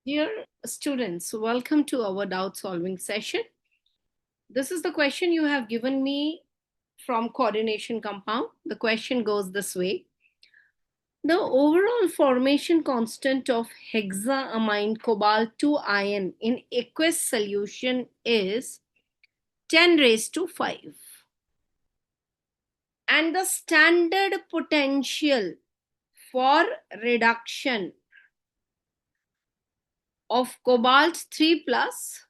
Dear students, welcome to our doubt solving session. This is the question you have given me from coordination compound. The question goes this way. The overall formation constant of hexaamine cobalt 2 ion in aqueous solution is 10 raised to 5. And the standard potential for reduction of cobalt 3 plus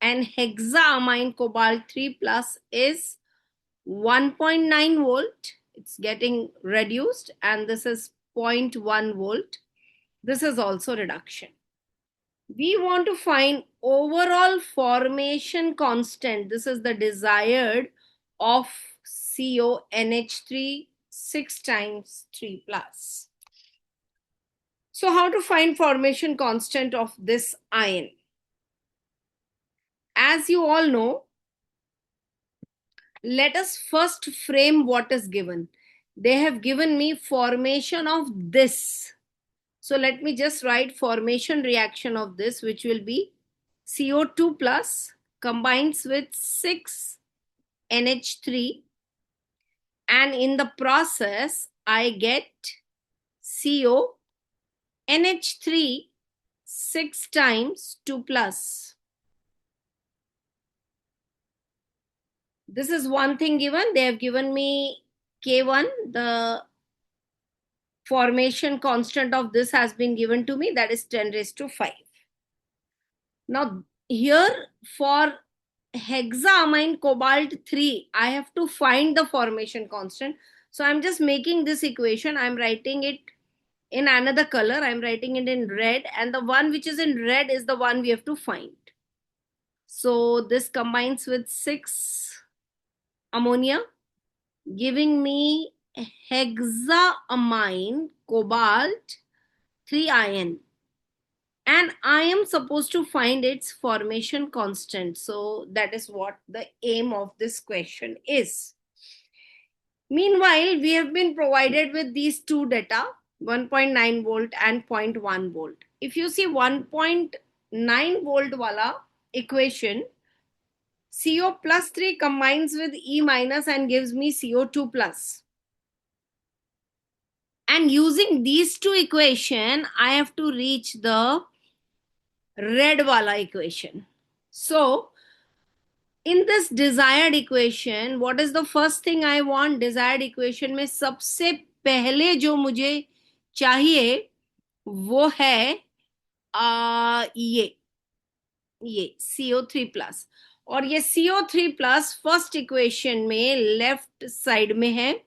and hexaamine cobalt 3 plus is 1.9 volt. It's getting reduced, and this is 0.1 volt. This is also reduction. We want to find overall formation constant. This is the desired of CONH3 6 times 3 plus. So how to find formation constant of this ion? As you all know, let us first frame what is given. They have given me formation of this. So let me just write formation reaction of this, which will be CO2 plus combines with 6 NH3, and in the process I get CO NH3 6 times 2 plus. This is one thing given. They have given me K1, the formation constant of this has been given to me, that is 10 raised to 5. Now here for hexaamine cobalt 3, I have to find the formation constant. So I'm just making this equation. I'm writing it in another color. I'm writing it in red, and the one which is in red is the one we have to find. So this combines with 6 ammonia, giving me hexaamine cobalt 3 ion, and I am supposed to find its formation constant. So that is what the aim of this question is. Meanwhile, we have been provided with these two data, 1.9 volt and 0.1 volt. If you see 1.9 volt wala equation, CO plus 3 combines with E minus and gives me CO2 plus. And using these two equation, I have to reach the red wala equation. So in this desired equation, what is the first thing I want? Desired equation में सबसे पहले जो मुझे चाहिए वो है ये CO3 plus, और ये CO3 प्लस फर्स्ट इक्वेशन में लेफ्ट साइड में है.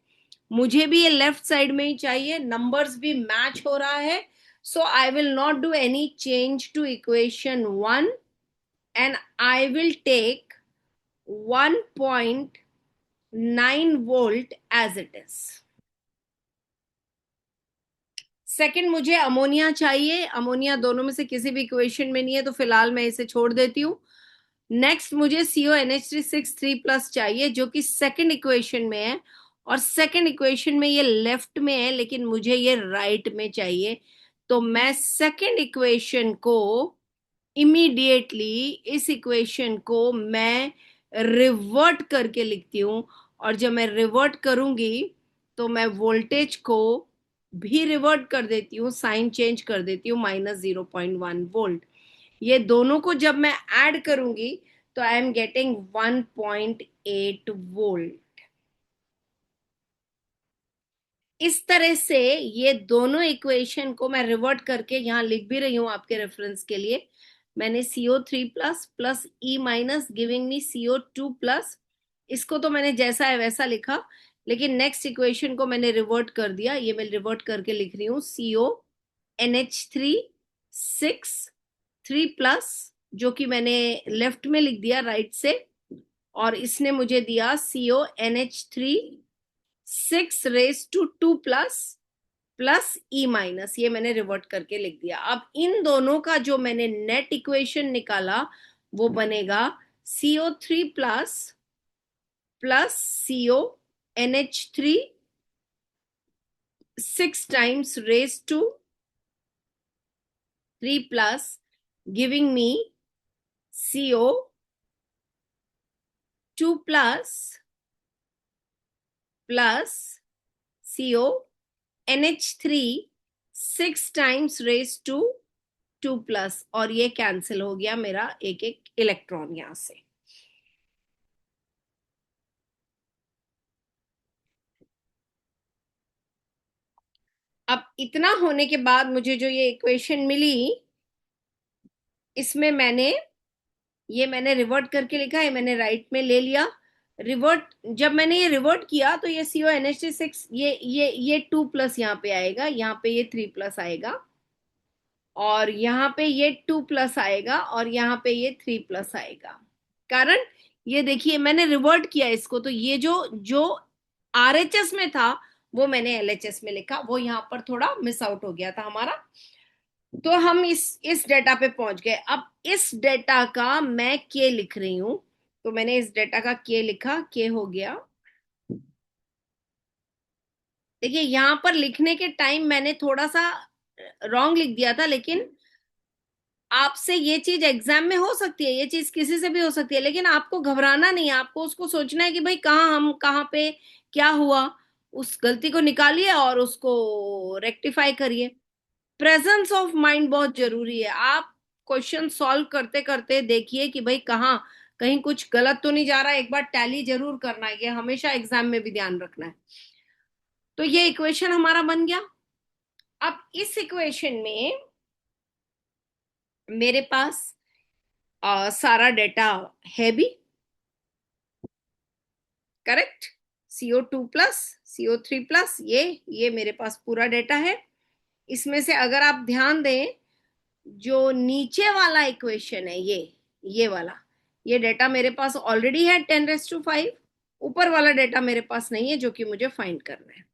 मुझे भी ये लेफ्ट साइड में ही चाहिए. नंबर्स भी मैच हो रहा है. So I will not do any change to equation 1, and I will take 1.9 volt as it is. Second, मुझे अमोनिया चाहिए. अमोनिया दोनों में से किसी भी इक्वेशन में नहीं है, तो फिलहाल मैं इसे छोड़ देती हूँ. नेक्स्ट मुझे CONH3 6 3 प्लस चाहिए, जो कि सेकेंड इक्वेशन में है, और सेकेंड इक्वेशन में ये लेफ्ट में है, लेकिन मुझे ये राइट में चाहिए. तो मैं सेकेंड इक्वेशन को इमीडिएटली, इस इक्वेशन को मैं रिवर्ट करके लिखती हूँ. और जब मैं रिवर्ट करूंगी तो मैं वोल्टेज को भी रिवर्ट कर देती हूँ, साइन चेंज कर देती हूँ, -0.1 वोल्ट. ये दोनों को जब मैं ऐड करूंगी तो आई एम गेटिंग 1.8 वोल्ट. इस तरह से ये दोनों इक्वेशन को मैं रिवर्ट करके यहां लिख भी रही हूं आपके रेफरेंस के लिए. मैंने CO3 plus plus E minus giving me CO2 plus, इसको तो मैंने जैसा है वैसा लिखा, लेकिन नेक्स्ट इक्वेशन को मैंने रिवर्ट कर दिया. ये मैं रिवर्ट करके लिख रही हूँ CONH3 6 3 प्लस, जो कि मैंने लेफ्ट में लिख दिया राइट से, और इसने मुझे दिया CONH3 6 raise to 2 plus plus E minus. ये मैंने रिवर्ट करके लिख दिया. अब इन दोनों का जो मैंने नेट इक्वेशन निकाला वो बनेगा CO3 plus plus CONH3 6 times raise to 3 plus giving me CO2 plus CO NH3 6 times raised to 2 plus, और ये कैंसिल हो गया मेरा एक एक इलेक्ट्रॉन यहां से। अब इतना होने के बाद मुझे जो ये इक्वेशन मिली, इसमें मैंने रिवर्ट करके लिखा है, मैंने राइट में ले लिया। रिवर्ट, जब मैंने ये रिवर्ट किया तो ये CO NH6, ये 2 प्लस यहाँ पे आएगा, यहाँ पे ये 3 प्लस आएगा, और यहाँ पे ये 2 प्लस आएगा, और यहाँ पे ये 3 प्लस आएगा। कारण ये देखिए मैंने रिवर्ट किया इसको, तो ये जो जो RHS में था वो मैंने LHS में लिखा, वो यहाँ पर थोड़ा मिस आउट हो गया था हमारा। तो हम इस डेटा पे पहुंच गए। अब इस डेटा का मैं के लिख रही हूं, तो मैंने इस डेटा का के लिखा, के हो गया। देखिए यहां पर लिखने के टाइम मैंने थोड़ा सा रॉन्ग लिख दिया था, लेकिन आपसे ये चीज एग्जाम में हो सकती है, ये चीज किसी से भी हो सकती है, लेकिन आपको घबराना नहीं है, आपको उसको सोचना है कि भाई हम कहाँ पे क्या हुआ, उस गलती को निकालिए और उसको रेक्टिफाई करिए। प्रेजेंस ऑफ माइंड बहुत जरूरी है। आप क्वेश्चन सॉल्व करते करते देखिए कि भाई कहीं कुछ गलत तो नहीं जा रहा है, एक बार टैली जरूर करना है, ये हमेशा एग्जाम में भी ध्यान रखना है। तो ये इक्वेशन हमारा बन गया। अब इस इक्वेशन में मेरे पास सारा डेटा है भी, correct. CO2 plus CO3 plus, ये मेरे पास पूरा डेटा है। इसमें से अगर आप ध्यान दें, जो नीचे वाला इक्वेशन है, ये वाला, ये डेटा मेरे पास ऑलरेडी है 10⁵ ऊपर वाला डेटा मेरे पास नहीं है, जो कि मुझे फाइंड करना है।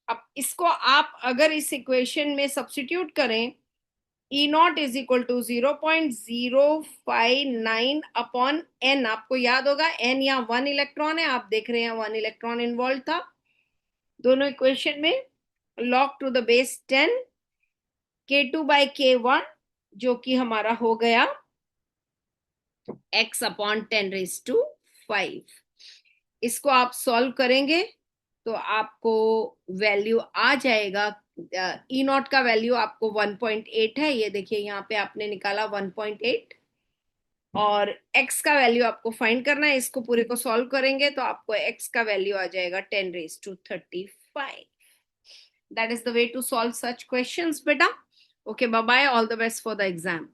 अब इसको आप अगर इस इक्वेशन में सब्स्टिट्यूट करें, E0 = 0.059 अपॉन n, आपको याद होगा n यहाँ 1 इलेक्ट्रॉन है, आप देख रहे हैं 1 इलेक्ट्रॉन इन्वॉल्व था दोनों इक्वेशन में। log to the base 10 K2/K1, जो कि हमारा हो गया x/10⁵। इसको आप सॉल्व करेंगे तो आपको वैल्यू आ जाएगा, E0 का वैल्यू आपको 1.8 है, ये देखिए यहाँ पे आपने निकाला 1.8, और x का वैल्यू आपको फाइंड करना है। इसको पूरे को सॉल्व करेंगे तो आपको x का वैल्यू आ जाएगा 10⁵35। That is the way to solve such questions बेटा। Okay, bye bye, all the best for the exam.